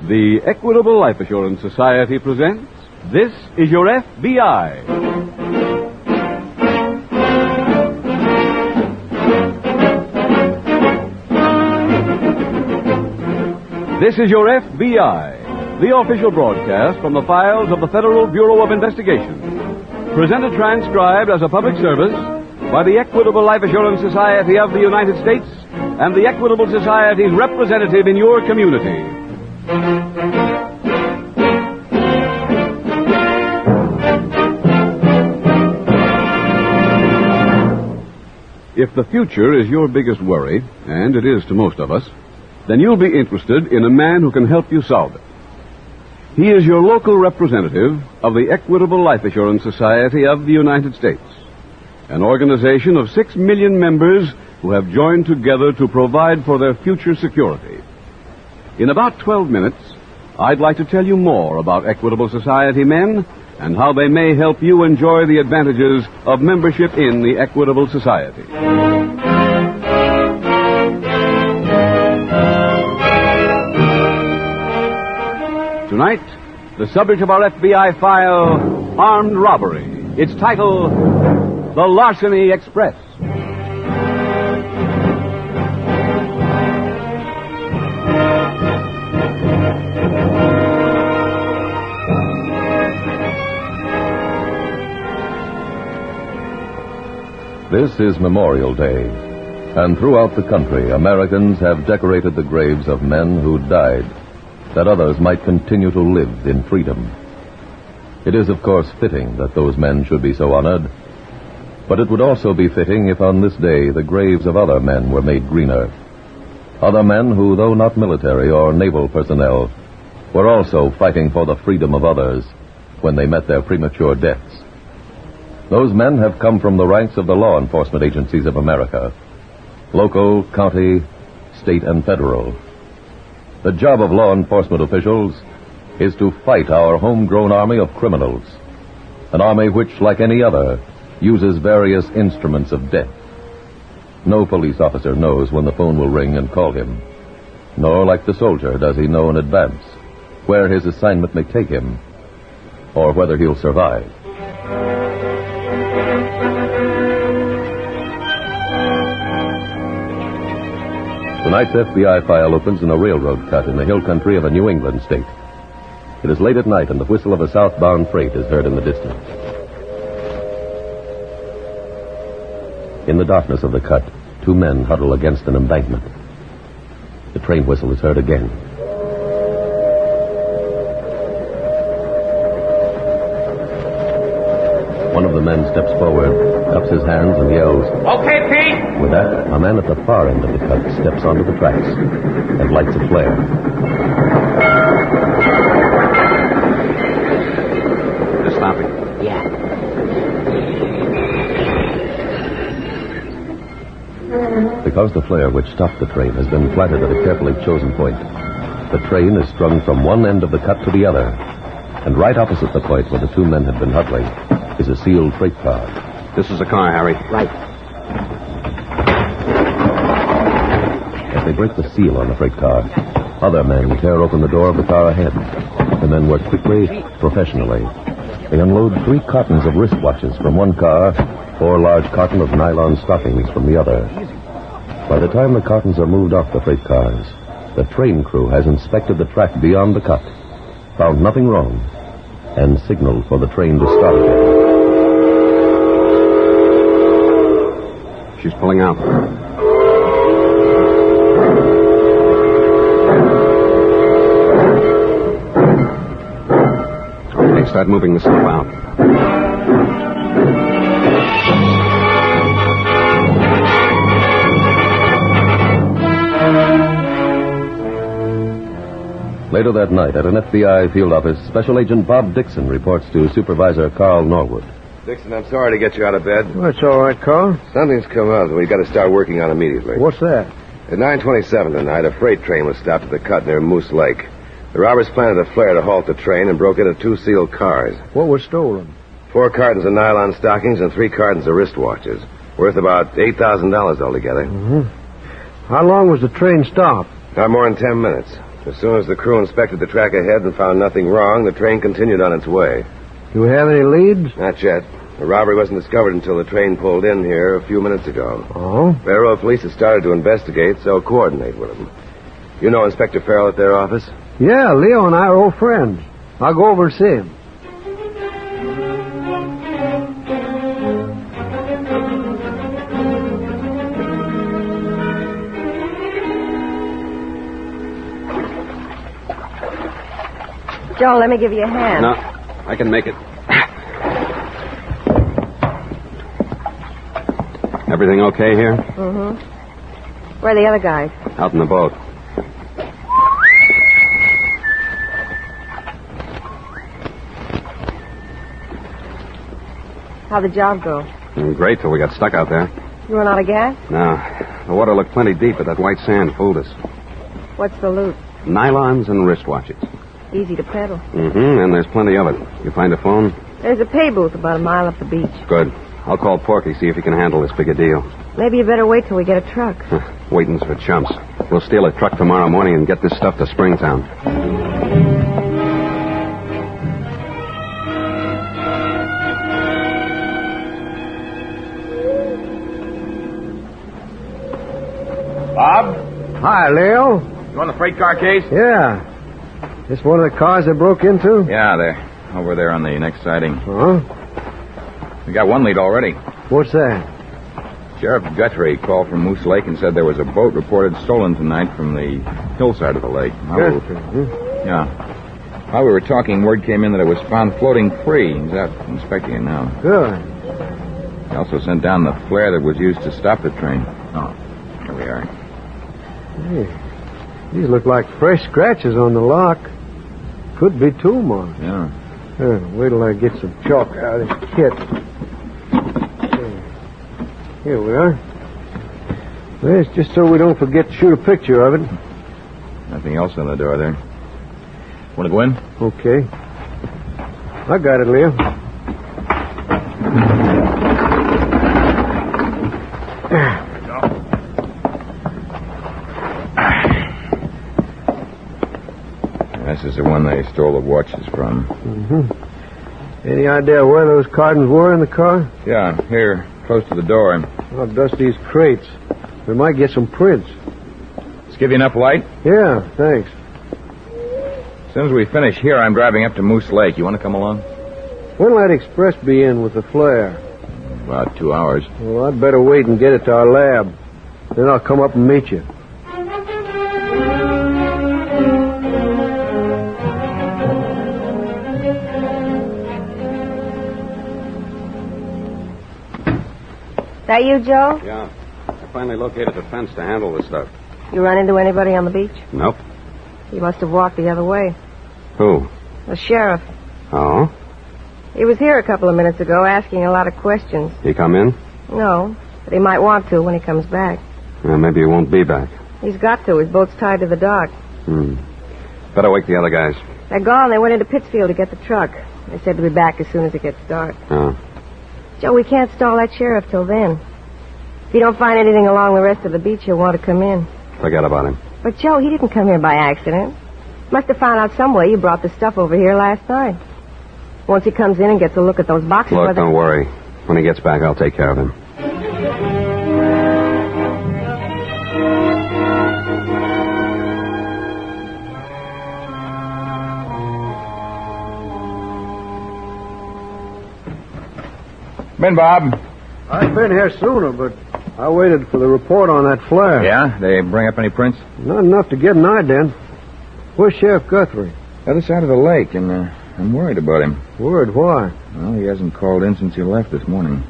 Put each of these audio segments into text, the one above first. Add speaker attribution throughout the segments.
Speaker 1: The Equitable Life Assurance Society presents This is Your F.B.I. This is Your F.B.I., the official broadcast from the files of the Federal Bureau of Investigation. Presented transcribed as a public service by the Equitable Life Assurance Society of the United States and the Equitable Society's representative in your community. If the future is your biggest worry, and it is to most of us, then you'll be interested in a man who can help you solve it. He is your local representative of the Equitable Life Assurance Society of the United States, an organization of 6 million members who have joined together to provide for their future security. In about 12 minutes, I'd like to tell you more about Equitable Society men and how they may help you enjoy the advantages of membership in the Equitable Society. Tonight, the subject of our FBI file, Armed Robbery. Its title, The Larceny Express.
Speaker 2: This is Memorial Day, and throughout the country, Americans have decorated the graves of men who died, that others might continue to live in freedom. It is, of course, fitting that those men should be so honored, but it would also be fitting if on this day the graves of other men were made greener. Other men who, though not military or naval personnel, were also fighting for the freedom of others when they met their premature deaths. Those men have come from the ranks of the law enforcement agencies of America, local, county, state, and federal. The job of law enforcement officials is to fight our homegrown army of criminals, an army which, like any other, uses various instruments of death. No police officer knows when the phone will ring and call him, nor, like the soldier, does he know in advance where his assignment may take him or whether he'll survive. Tonight's FBI file opens in a railroad cut in the hill country of a New England state. It is late at night, and the whistle of a southbound freight is heard in the distance. In the darkness of the cut, 2 men huddle against an embankment. The train whistle is heard again. One of the men steps forward, cups his hands, and yells,
Speaker 3: "Okay, Pete!"
Speaker 2: With that, a man at the far end of the cut steps onto the tracks and lights a flare.
Speaker 1: Just stopping.
Speaker 3: Yeah.
Speaker 2: Because the flare which stopped the train has been planted at a carefully chosen point, the train is strung from one end of the cut to the other, and right opposite the point where the 2 men had been huddling is a sealed freight car.
Speaker 1: This is the car, Harry.
Speaker 3: Right.
Speaker 2: As they break the seal on the freight car, other men tear open the door of the car ahead. The men work quickly, professionally. They unload 3 cartons of wristwatches from one car, 4 large cartons of nylon stockings from the other. By the time the cartons are moved off the freight cars, the train crew has inspected the track beyond the cut, found nothing wrong, and signaled for the train to start again.
Speaker 1: She's pulling out. Okay, start moving the stuff out.
Speaker 2: Later that night, at an FBI field office, Special Agent Bob Dixon reports to Supervisor Carl Norwood.
Speaker 4: Dixon, I'm sorry to get you out of bed.
Speaker 5: That's all right, Carl.
Speaker 4: Something's come up that we've got to start working on immediately.
Speaker 5: What's that?
Speaker 4: At 9:27 tonight, a freight train was stopped at the cut near Moose Lake. The robbers planted a flare to halt the train and broke into 2 sealed cars.
Speaker 5: What was stolen?
Speaker 4: 4 cartons of nylon stockings and 3 cartons of wristwatches. Worth about $8,000 altogether.
Speaker 5: Mm-hmm. How long was the train stopped?
Speaker 4: Not more than 10 minutes. As soon as the crew inspected the track ahead and found nothing wrong, the train continued on its way.
Speaker 5: Do we have any leads?
Speaker 4: Not yet. The robbery wasn't discovered until the train pulled in here a few minutes ago.
Speaker 5: Oh?
Speaker 4: Railroad police have started to investigate, so coordinate with them. You know Inspector Farrell at their office?
Speaker 5: Yeah, Leo and I are old friends. I'll go over and see him.
Speaker 3: Joe, let me give you a hand.
Speaker 1: No, I can make it. Everything okay here?
Speaker 3: Mm-hmm. Where are the other guys?
Speaker 1: Out in the boat.
Speaker 3: How'd the job go?
Speaker 1: Great till we got stuck out there.
Speaker 3: You run out of gas?
Speaker 1: No, the water looked plenty deep, but that white sand fooled us.
Speaker 3: What's the loot?
Speaker 1: Nylons and wristwatches.
Speaker 3: Easy to peddle.
Speaker 1: Mm-hmm, and there's plenty of it. You find a phone?
Speaker 3: There's a pay booth about a mile up the beach.
Speaker 1: Good. I'll call Porky, see if he can handle this big a deal.
Speaker 3: Maybe you better wait till we get a truck.
Speaker 1: Waiting's for chumps. We'll steal a truck tomorrow morning and get this stuff to Springtown.
Speaker 6: Bob?
Speaker 5: Hi, Leo.
Speaker 6: You on the freight car case?
Speaker 5: Yeah. This one of the cars they broke into?
Speaker 6: Yeah, they're over there on the next siding.
Speaker 5: Huh?
Speaker 6: We got one lead already.
Speaker 5: What's that?
Speaker 6: Sheriff Guthrie called from Moose Lake and said there was a boat reported stolen tonight from the hillside of the lake. Yeah. While we were talking, word came in that it was found floating free. He's out inspecting it now.
Speaker 5: Good.
Speaker 6: He also sent down the flare that was used to stop the train. Oh, here we are.
Speaker 5: Hey, these look like fresh scratches on the lock. Could be tool marks.
Speaker 6: Yeah.
Speaker 5: Wait till I get some chalk out of the kit. Here we are. Well, it's just so we don't forget to shoot a picture of it.
Speaker 6: Nothing else on the door there. Want to go in?
Speaker 5: Okay. I got it, Leo.
Speaker 6: This is the one they stole the watches from.
Speaker 5: Mm-hmm. Any idea where those cartons were in the car?
Speaker 6: Yeah, here, close to the door.
Speaker 5: I'll dust these crates. We might get some prints.
Speaker 6: Let's give you enough light?
Speaker 5: Yeah, thanks.
Speaker 6: As soon as we finish here, I'm driving up to Moose Lake. You want to come along?
Speaker 5: When'll that express be in with the flare?
Speaker 6: About 2 hours.
Speaker 5: Well, I'd better wait and get it to our lab. Then I'll come up and meet you.
Speaker 3: That you, Joe?
Speaker 1: Yeah. I finally located the fence to handle this stuff.
Speaker 3: You run into anybody on the beach?
Speaker 1: Nope.
Speaker 3: You must have walked the other way.
Speaker 1: Who?
Speaker 3: The sheriff.
Speaker 1: Oh?
Speaker 3: He was here a couple of minutes ago asking a lot of questions.
Speaker 1: He come in?
Speaker 3: No, but he might want to when he comes back.
Speaker 1: Maybe he won't be back.
Speaker 3: He's got to. His boat's tied to the dock.
Speaker 1: Better wake the other guys.
Speaker 3: They're gone. They went into Pittsfield to get the truck. They said to be back as soon as it gets dark.
Speaker 1: Oh.
Speaker 3: Joe, we can't stall that sheriff till then. If you don't find anything along the rest of the beach, he'll want to come in.
Speaker 1: Forget about him.
Speaker 3: But, Joe, he didn't come here by accident. Must have found out some way you brought the stuff over here last night. Once he comes in and gets a look at those boxes...
Speaker 1: Look, don't worry. When he gets back, I'll take care of him.
Speaker 6: Ben, Bob.
Speaker 5: I've been here sooner, but I waited for the report on that flare.
Speaker 6: Yeah? They bring up any prints?
Speaker 5: Not enough to get an ident. Where's Sheriff Guthrie?
Speaker 6: Other side of the lake, and I'm worried about him.
Speaker 5: Word, why?
Speaker 6: Well, he hasn't called in since he left this morning.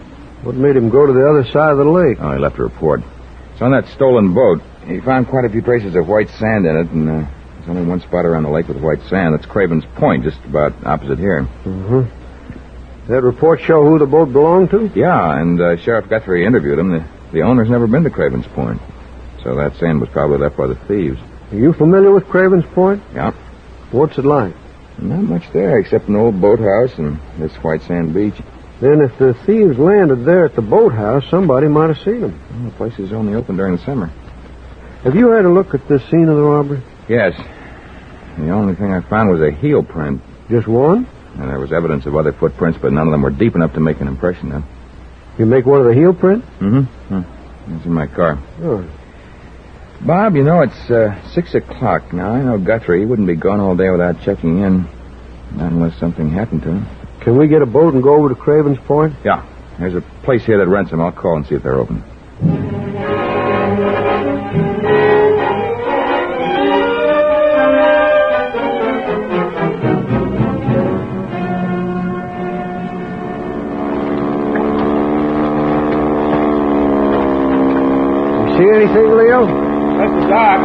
Speaker 5: What made him go to the other side of the lake?
Speaker 6: Oh, he left a report. It's on that stolen boat. He found quite a few traces of white sand in it, and there's only one spot around the lake with white sand. That's Craven's Point, just about opposite here.
Speaker 5: Mm-hmm. That report show who the boat belonged to?
Speaker 6: Yeah, and Sheriff Guthrie interviewed him. The owner's never been to Craven's Point. So that sand was probably left by the thieves.
Speaker 5: Are you familiar with Craven's Point?
Speaker 6: Yeah.
Speaker 5: What's it like?
Speaker 6: Not much there, except an old boathouse and this white sand beach.
Speaker 5: Then if the thieves landed there at the boathouse, somebody might have seen them.
Speaker 6: Well, the place is only open during the summer.
Speaker 5: Have you had a look at the scene of the robbery?
Speaker 6: Yes. The only thing I found was a heel print.
Speaker 5: Just one?
Speaker 6: And there was evidence of other footprints, but none of them were deep enough to make an impression then.
Speaker 5: You make one of the heel prints?
Speaker 6: Mm-hmm. It's in my car.
Speaker 5: Oh.
Speaker 6: Bob, you know, it's 6 o'clock now. I know Guthrie. He wouldn't be gone all day without checking in. Not unless something happened to him.
Speaker 5: Can we get a boat and go over to Craven's Point?
Speaker 6: Yeah. There's a place here that rents them. I'll call and see if they're open.
Speaker 5: You see anything, Leo?
Speaker 6: That's the dock.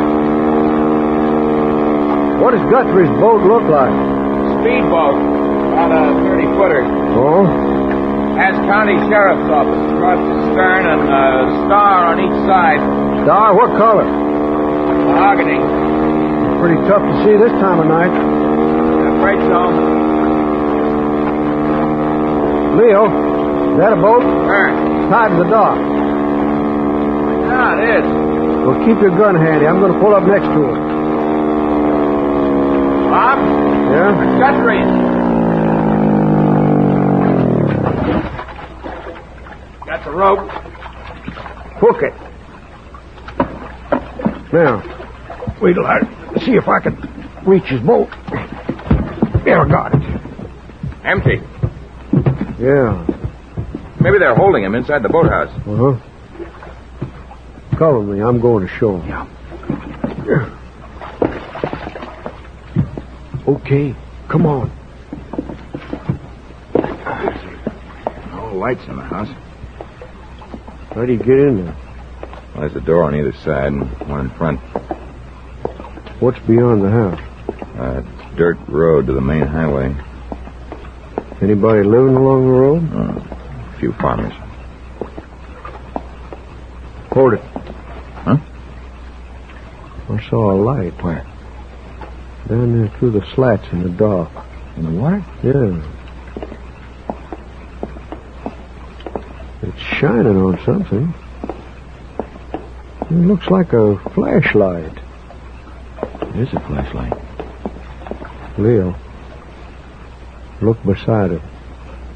Speaker 5: What does Guthrie's boat look like?
Speaker 6: Speedboat. About a 30-footer.
Speaker 5: Oh?
Speaker 6: Has county sheriff's office across the stern and a star on each side.
Speaker 5: Star? What color?
Speaker 6: Mahogany.
Speaker 5: Pretty tough to see this time of night.
Speaker 6: Afraid so.
Speaker 5: Leo, is that a boat?
Speaker 6: Sure.
Speaker 5: Tied to the dock.
Speaker 6: Yeah, it is.
Speaker 5: Well, keep your gun handy. I'm going to pull up next to it.
Speaker 6: Bob?
Speaker 5: Yeah?
Speaker 6: Guthrie. Got the rope.
Speaker 5: Hook it. Now, wait till I see if I can reach his boat. There, I got it.
Speaker 6: Empty.
Speaker 5: Yeah.
Speaker 6: Maybe they're holding him inside the boathouse.
Speaker 5: Uh-huh. Cover me. I'm going to show him.
Speaker 6: Yeah.
Speaker 5: Okay. Come on.
Speaker 6: No lights in the house.
Speaker 5: How do you get in there?
Speaker 6: Well, there's a door on either side and one in front.
Speaker 5: What's beyond the house?
Speaker 6: Dirt road to the main highway.
Speaker 5: Anybody living along the road?
Speaker 6: A few farmers.
Speaker 5: Hold it.
Speaker 6: Huh?
Speaker 5: I saw a light.
Speaker 6: Where?
Speaker 5: Down there through the slats in the dock.
Speaker 6: In the water?
Speaker 5: Yeah. It's shining on something. It looks like a flashlight.
Speaker 6: It is a flashlight.
Speaker 5: Leo, look beside it.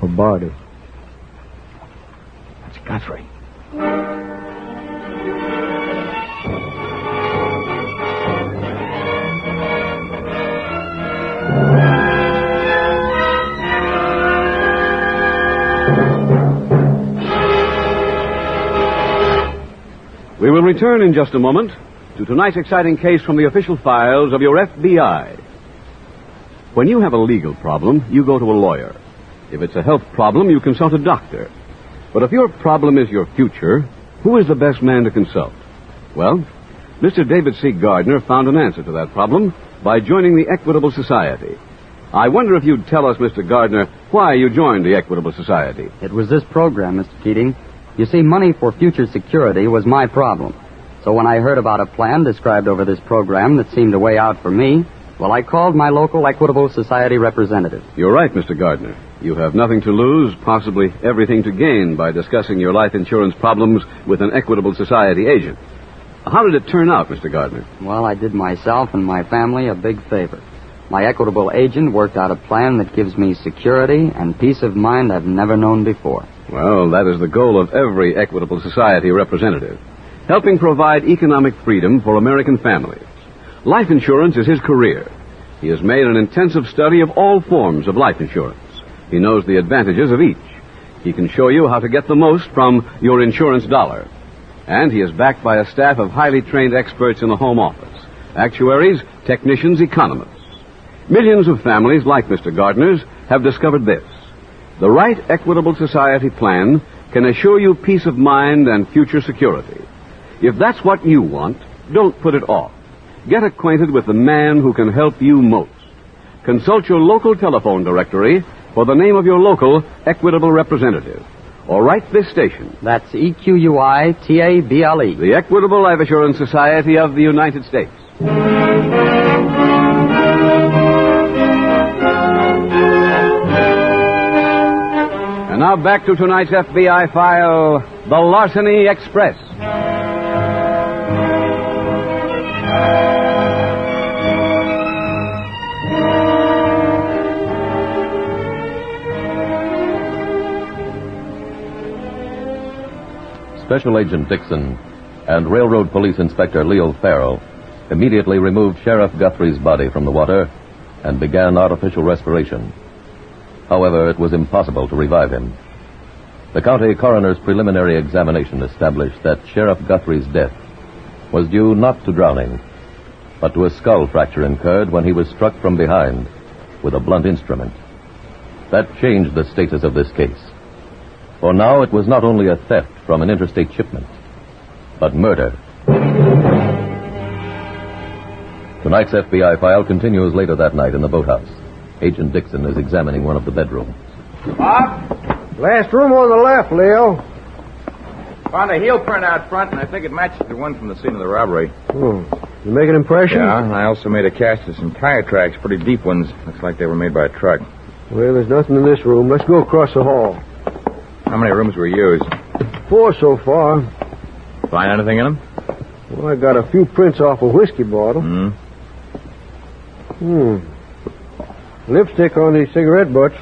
Speaker 5: A body.
Speaker 6: It's Guthrie.
Speaker 1: We will return in just a moment to tonight's exciting case from the official files of your F.B.I. When you have a legal problem, you go to a lawyer. If it's a health problem, you consult a doctor. But if your problem is your future, who is the best man to consult? Well, Mr. David C. Gardner found an answer to that problem by joining the Equitable Society. I wonder if you'd tell us, Mr. Gardner, why you joined the Equitable Society.
Speaker 7: It was this program, Mr. Keating. You see, money for future security was my problem. So when I heard about a plan described over this program that seemed a way out for me, well, I called my local Equitable Society representative.
Speaker 1: You're right, Mr. Gardner. You have nothing to lose, possibly everything to gain by discussing your life insurance problems with an Equitable Society agent. How did it turn out, Mr. Gardner?
Speaker 7: Well, I did myself and my family a big favor. My Equitable agent worked out a plan that gives me security and peace of mind I've never known before.
Speaker 1: Well, that is the goal of every Equitable Society representative, helping provide economic freedom for American families. Life insurance is his career. He has made an intensive study of all forms of life insurance. He knows the advantages of each. He can show you how to get the most from your insurance dollar. And he is backed by a staff of highly trained experts in the home office, actuaries, technicians, economists. Millions of families like Mr. Gardner's have discovered this. The right Equitable Society plan can assure you peace of mind and future security. If that's what you want, don't put it off. Get acquainted with the man who can help you most. Consult your local telephone directory for the name of your local Equitable representative. Or write this station.
Speaker 7: That's EQUITABLE.
Speaker 1: The Equitable Life Assurance Society of the United States. And now back to tonight's FBI file, the Larceny Express.
Speaker 2: Special Agent Dixon and Railroad Police Inspector Leo Farrell immediately removed Sheriff Guthrie's body from the water and began artificial respiration. However, it was impossible to revive him. The county coroner's preliminary examination established that Sheriff Guthrie's death was due not to drowning, but to a skull fracture incurred when he was struck from behind with a blunt instrument. That changed the status of this case. For now, it was not only a theft from an interstate shipment, but murder. Tonight's FBI file continues later that night in the boathouse. Agent Dixon is examining one of the bedrooms.
Speaker 6: Bob?
Speaker 5: Last room on the left, Leo.
Speaker 6: Found a heel print out front, and I think it matches the one from the scene of the robbery.
Speaker 5: You make an impression?
Speaker 6: Yeah, and I also made a cast of some tire tracks, pretty deep ones. Looks like they were made by a truck.
Speaker 5: Well, there's nothing in this room. Let's go across the hall.
Speaker 6: How many rooms were used?
Speaker 5: 4 so far.
Speaker 6: Find anything in them?
Speaker 5: Well, I got a few prints off a whiskey bottle. Lipstick on these cigarette butts.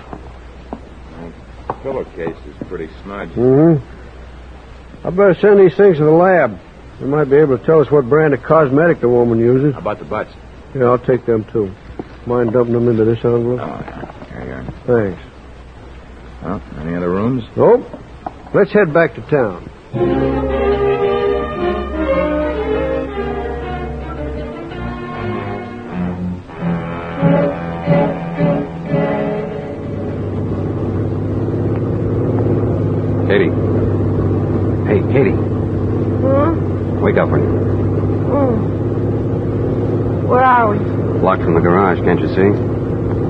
Speaker 6: The pillowcase is pretty smudged.
Speaker 5: I better send these things to the lab. They might be able to tell us what brand of cosmetic the woman uses.
Speaker 6: How about the butts?
Speaker 5: Yeah, I'll take them, too. Mind dumping them into this envelope?
Speaker 6: Oh, yeah. Here you are.
Speaker 5: Thanks.
Speaker 6: Well, any other rooms?
Speaker 5: Nope. Let's head back to town.
Speaker 1: Katie. Hey, Katie. Wake up, will you?
Speaker 3: Where are we?
Speaker 1: Locked from the garage, can't you see?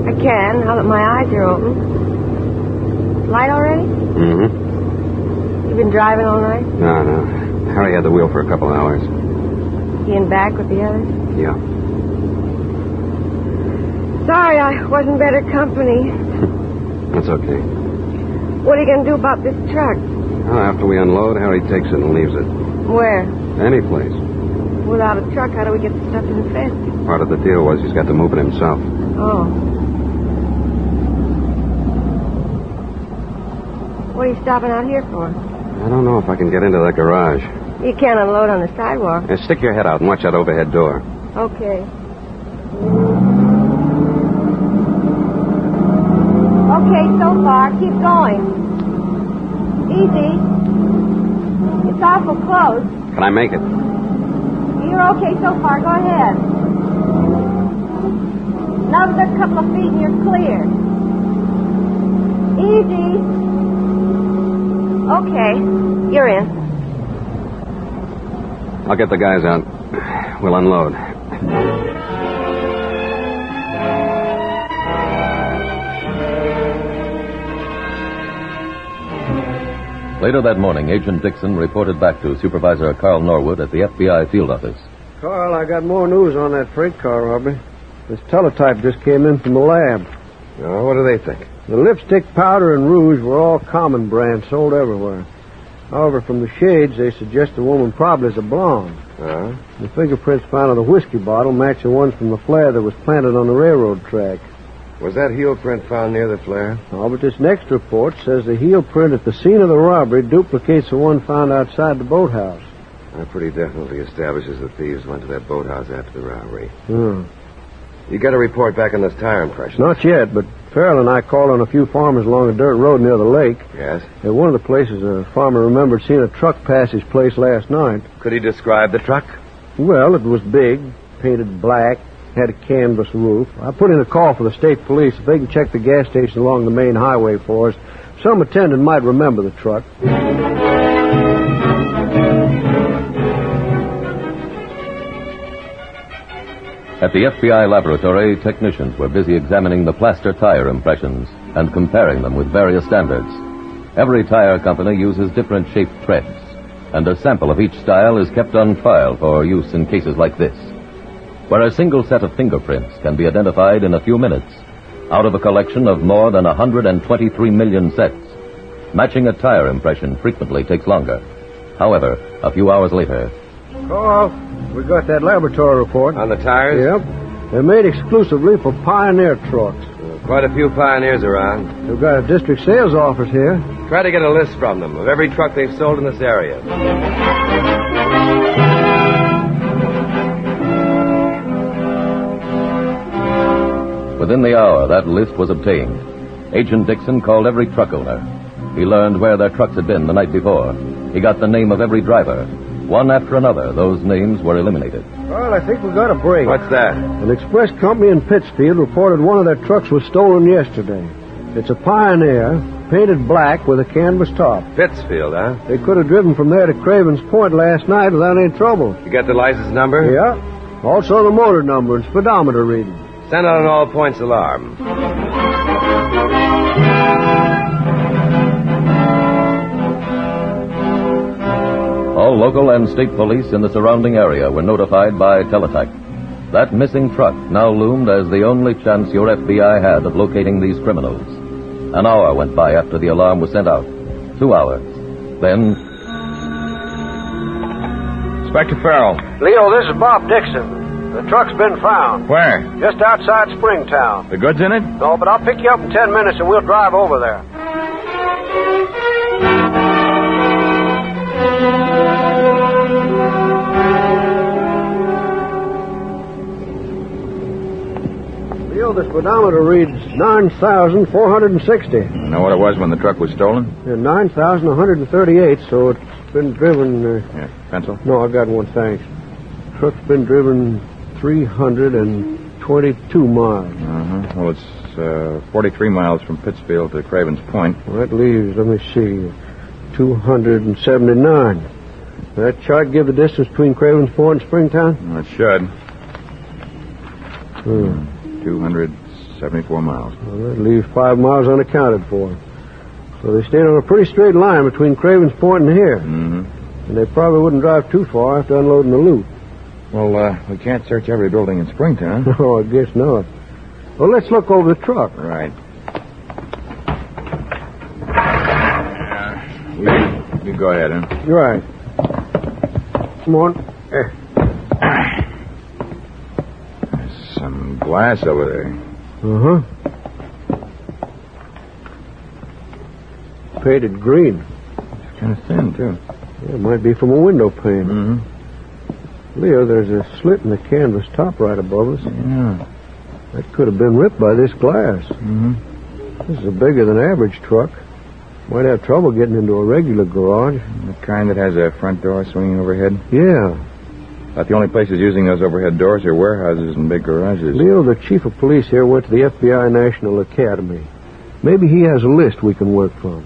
Speaker 3: I can, now that my eyes are open. Light already?
Speaker 1: Mm-hmm.
Speaker 3: You been driving all night?
Speaker 1: No. Harry had the wheel for a couple of hours.
Speaker 3: He in back with the others?
Speaker 1: Yeah.
Speaker 3: Sorry I wasn't better company.
Speaker 1: That's okay.
Speaker 3: What are you going to do about this truck?
Speaker 1: Well, after we unload, Harry takes it and leaves it.
Speaker 3: Where?
Speaker 1: Any place.
Speaker 3: Without a truck, how do we get the stuff in the fence?
Speaker 1: Part of the deal was he's got to move it himself.
Speaker 3: Oh. What are you stopping out here for?
Speaker 1: I don't know if I can get into that garage.
Speaker 3: You can't unload on the sidewalk.
Speaker 1: Now, stick your head out and watch that overhead door.
Speaker 3: Okay. Okay, so far. Keep going. Easy. It's awful close.
Speaker 1: Can I make it?
Speaker 3: You're okay so far. Go ahead. Another couple of feet and you're clear. Easy. Okay. You're in.
Speaker 1: I'll get the guys out. We'll unload.
Speaker 2: Later that morning, Agent Dixon reported back to Supervisor Carl Norwood at the FBI field office.
Speaker 5: Carl, I got more news on that freight car robbery. This teletype just came in from the lab.
Speaker 4: Oh, what do they think?
Speaker 5: The lipstick, powder, and rouge were all common brands sold everywhere. However, from the shades, they suggest the woman probably is a blonde. The fingerprints found on the whiskey bottle match the ones from the flare that was planted on the railroad track.
Speaker 4: Was that heel print found near the flare?
Speaker 5: Oh, but this next report says the heel print at the scene of the robbery duplicates the one found outside the boathouse.
Speaker 4: That pretty definitely establishes the thieves went to that boathouse after the robbery.
Speaker 5: Hmm.
Speaker 4: You got a report back on those tire impressions?
Speaker 5: Not yet, but Farrell and I called on a few farmers along a dirt road near the lake.
Speaker 4: Yes?
Speaker 5: At one of the places, a farmer remembered seeing a truck pass his place last night.
Speaker 4: Could he describe the truck?
Speaker 5: Well, it was big, painted black, had a canvas roof. I put in a call for the state police. If they can check the gas station along the main highway for us, some attendant might remember the truck.
Speaker 2: At the FBI laboratory, technicians were busy examining the plaster tire impressions and comparing them with various standards. Every tire company uses different shaped treads, and a sample of each style is kept on file for use in cases like this, where a single set of fingerprints can be identified in a few minutes out of a collection of more than 123 million sets. Matching a tire impression frequently takes longer. However, a few hours later...
Speaker 5: Carl, we got that laboratory report.
Speaker 4: On the tires?
Speaker 5: Yep. They're made exclusively for Pioneer trucks.
Speaker 4: Quite a few pioneers around.
Speaker 5: We've got a district sales office here.
Speaker 4: Try to get a list from them of every truck they've sold in this area.
Speaker 2: Within the hour, that list was obtained. Agent Dixon called every truck owner. He learned where their trucks had been the night before. He got the name of every driver. One after another, those names were eliminated.
Speaker 5: Well, I think we got a break.
Speaker 4: What's that?
Speaker 5: An express company in Pittsfield reported one of their trucks was stolen yesterday. It's a Pioneer, painted black with a canvas top.
Speaker 4: Pittsfield, huh?
Speaker 5: They could have driven from there to Craven's Point last night without any trouble.
Speaker 4: You got the license number?
Speaker 5: Yeah. Also the motor number and speedometer reading.
Speaker 4: Send out an all-points alarm.
Speaker 2: All local and state police in the surrounding area were notified by teletype. That missing truck now loomed as the only chance your F.B.I. had of locating these criminals. An hour went by after the alarm was sent out. 2 hours. Then...
Speaker 6: Inspector Farrell.
Speaker 5: Leo, this is Bob Dixon. The truck's been found.
Speaker 6: Where?
Speaker 5: Just outside Springtown.
Speaker 6: The goods in it?
Speaker 5: No, but I'll pick you up in 10 minutes and we'll drive over there. Leo, the speedometer reads 9,460.
Speaker 6: You know what it was when the truck was stolen?
Speaker 5: Yeah, 9,138, so it's been driven...
Speaker 6: Yeah, pencil?
Speaker 5: No, I got one, thanks. Truck's been driven 322 miles.
Speaker 6: Well, it's 43 miles from Pittsfield to Craven's Point.
Speaker 5: Well, that leaves, let me see, 279. That chart give the distance between Craven's Point and Springtown?
Speaker 6: Well, it should. 274 miles.
Speaker 5: Well, that leaves 5 miles unaccounted for. So they stayed on a pretty straight line between Craven's Point and here.
Speaker 6: Mm-hmm.
Speaker 5: And they probably wouldn't drive too far after unloading the loot.
Speaker 6: Well, we can't search every building in Springtown.
Speaker 5: No, I guess not. Well, let's look over the truck.
Speaker 6: Right. You go ahead, huh?
Speaker 5: You're right. Come on.
Speaker 6: There's some glass over there.
Speaker 5: Uh-huh. Painted green.
Speaker 6: It's kind of thin, too.
Speaker 5: Yeah, it might be from a window pane.
Speaker 6: Mm-hmm.
Speaker 5: Leo, there's a slit in the canvas top right above us.
Speaker 6: Yeah.
Speaker 5: That could have been ripped by this glass.
Speaker 6: Mm-hmm.
Speaker 5: This is a bigger than average truck. Might have trouble getting into a regular garage.
Speaker 6: The kind that has a front door swinging overhead?
Speaker 5: Yeah.
Speaker 6: About the only places using those overhead doors are warehouses and big garages.
Speaker 5: Leo, the chief of police here went to the F.B.I. National Academy. Maybe he has a list we can work from.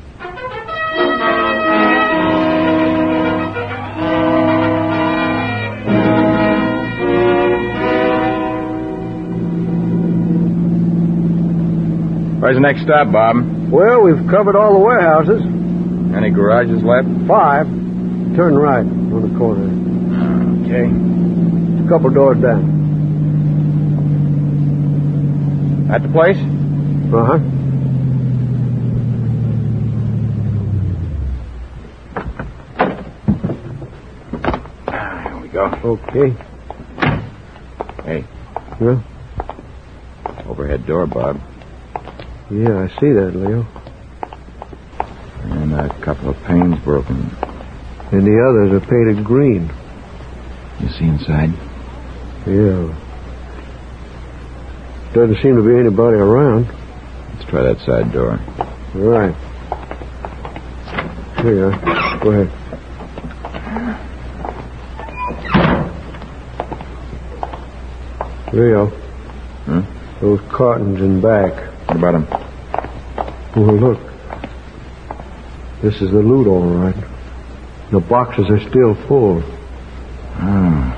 Speaker 6: Where's the next stop, Bob?
Speaker 5: Well, we've covered all the warehouses.
Speaker 6: Any garages left?
Speaker 5: 5. Turn right on the corner.
Speaker 6: Okay.
Speaker 5: A couple doors down.
Speaker 6: At the place?
Speaker 5: Uh-huh.
Speaker 6: Here we go.
Speaker 5: Okay.
Speaker 6: Hey.
Speaker 5: Yeah?
Speaker 6: Overhead door, Bob.
Speaker 5: Yeah, I see that, Leo.
Speaker 6: And a couple of panes broken.
Speaker 5: And the others are painted green.
Speaker 6: You see inside?
Speaker 5: Yeah. Doesn't seem to be anybody around.
Speaker 6: Let's try that side door.
Speaker 5: Right. Here you are. Go ahead. Leo.
Speaker 6: Huh?
Speaker 5: Those cartons in back.
Speaker 6: What about them?
Speaker 5: Well, look. This is the loot, all right. The boxes are still full.
Speaker 6: Oh.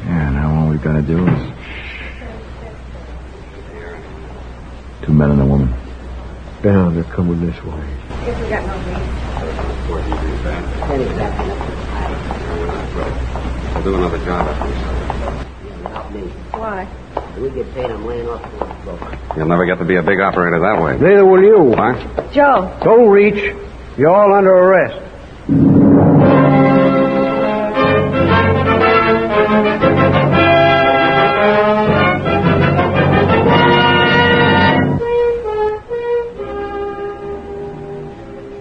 Speaker 6: Yeah, now all we've got to do is... 2 men and a woman.
Speaker 5: Down, they're coming this way.
Speaker 3: If we got no
Speaker 4: I'll do another job after this.
Speaker 8: Not me.
Speaker 3: Why?
Speaker 8: We get paid, I'm laying off the floor.
Speaker 4: You'll never get to be a big operator that way.
Speaker 5: Neither will you.
Speaker 4: What?
Speaker 3: Joe.
Speaker 5: Don't reach. You're all under arrest.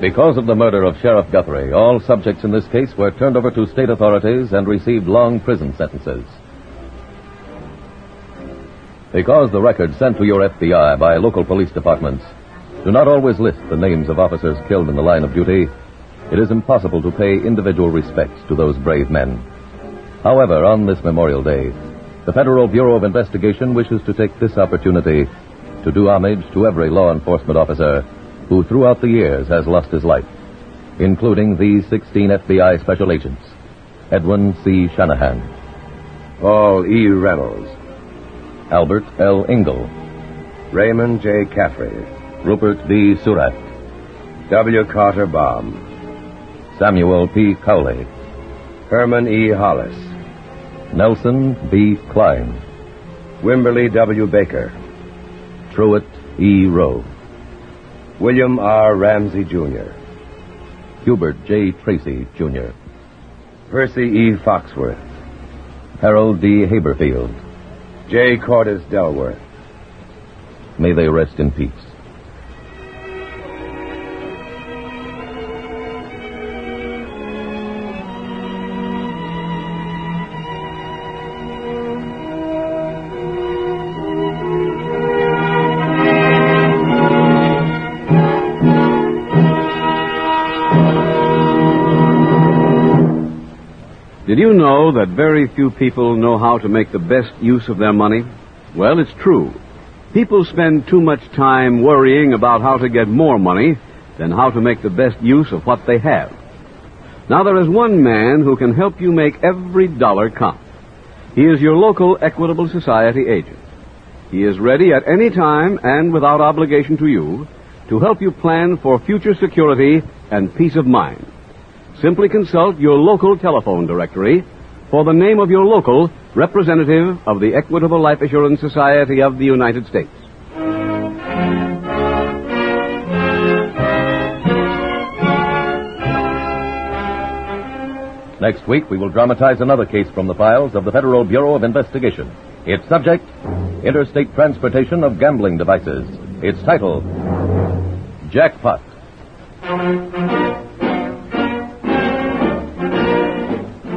Speaker 2: Because of the murder of Sheriff Guthrie, all subjects in this case were turned over to state authorities and received long prison sentences. Because the records sent to your FBI by local police departments do not always list the names of officers killed in the line of duty, it is impossible to pay individual respects to those brave men. However, on this Memorial Day, the Federal Bureau of Investigation wishes to take this opportunity to do homage to every law enforcement officer who throughout the years has lost his life, including these 16 FBI special agents: Edwin C. Shanahan,
Speaker 4: Paul E. Reynolds,
Speaker 2: Albert L. Ingle,
Speaker 4: Raymond J. Caffrey,
Speaker 2: Rupert B. Surratt,
Speaker 4: W. Carter Baum,
Speaker 2: Samuel P. Cowley,
Speaker 4: Herman E. Hollis,
Speaker 2: Nelson B. Klein,
Speaker 4: Wimberly W. Baker,
Speaker 2: Truett E. Rowe,
Speaker 4: William R. Ramsey, Jr.,
Speaker 2: Hubert J. Tracy, Jr.,
Speaker 4: Percy E. Foxworth,
Speaker 2: Harold D. Haberfield.
Speaker 4: J. Cordis Delworth.
Speaker 2: May they rest in peace.
Speaker 1: Did you know that very few people know how to make the best use of their money? Well, it's true. People spend too much time worrying about how to get more money than how to make the best use of what they have. Now, there is one man who can help you make every dollar count. He is your local Equitable Society agent. He is ready at any time and without obligation to you to help you plan for future security and peace of mind. Simply consult your local telephone directory for the name of your local representative of the Equitable Life Assurance Society of the United States.
Speaker 2: Next week, we will dramatize another case from the files of the Federal Bureau of Investigation. Its subject, interstate transportation of gambling devices. Its title, Jackpot.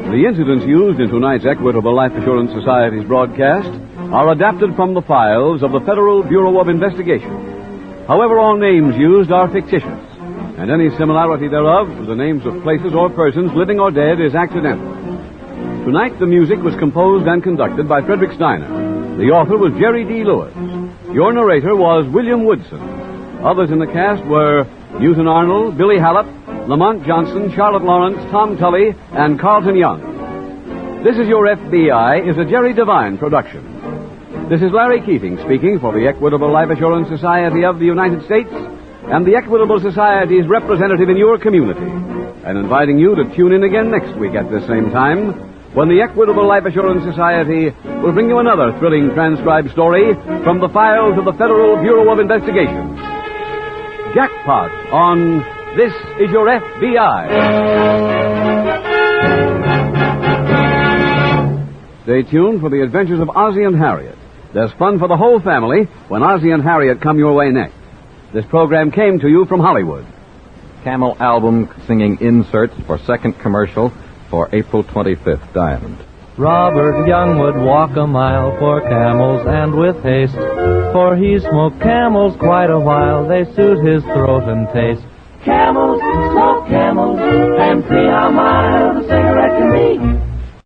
Speaker 1: The incidents used in tonight's Equitable Life Assurance Society's broadcast are adapted from the files of the Federal Bureau of Investigation. However, all names used are fictitious, and any similarity thereof to the names of places or persons, living or dead, is accidental. Tonight, the music was composed and conducted by Frederick Steiner. The author was Jerry D. Lewis. Your narrator was William Woodson. Others in the cast were Newton Arnold, Billy Hallett, Lamont Johnson, Charlotte Lawrence, Tom Tully, and Carlton Young. This Is Your F.B.I. is a Jerry Devine production. This is Larry Keating speaking for the Equitable Life Assurance Society of the United States and the Equitable Society's representative in your community, and inviting you to tune in again next week at this same time when the Equitable Life Assurance Society will bring you another thrilling transcribed story from the files of the Federal Bureau of Investigation. Jackpot on This Is Your F.B.I. Stay tuned for the adventures of Ozzie and Harriet. There's fun for the whole family when Ozzie and Harriet come your way next. This program came to you from Hollywood.
Speaker 6: Camel album singing inserts for second commercial for April 25th, Diamond.
Speaker 9: Robert Young would walk a mile for camels and with haste, for he smoked camels quite a while. They suit his throat and taste. Camels, smoke camels, and see how mild a cigarette can be.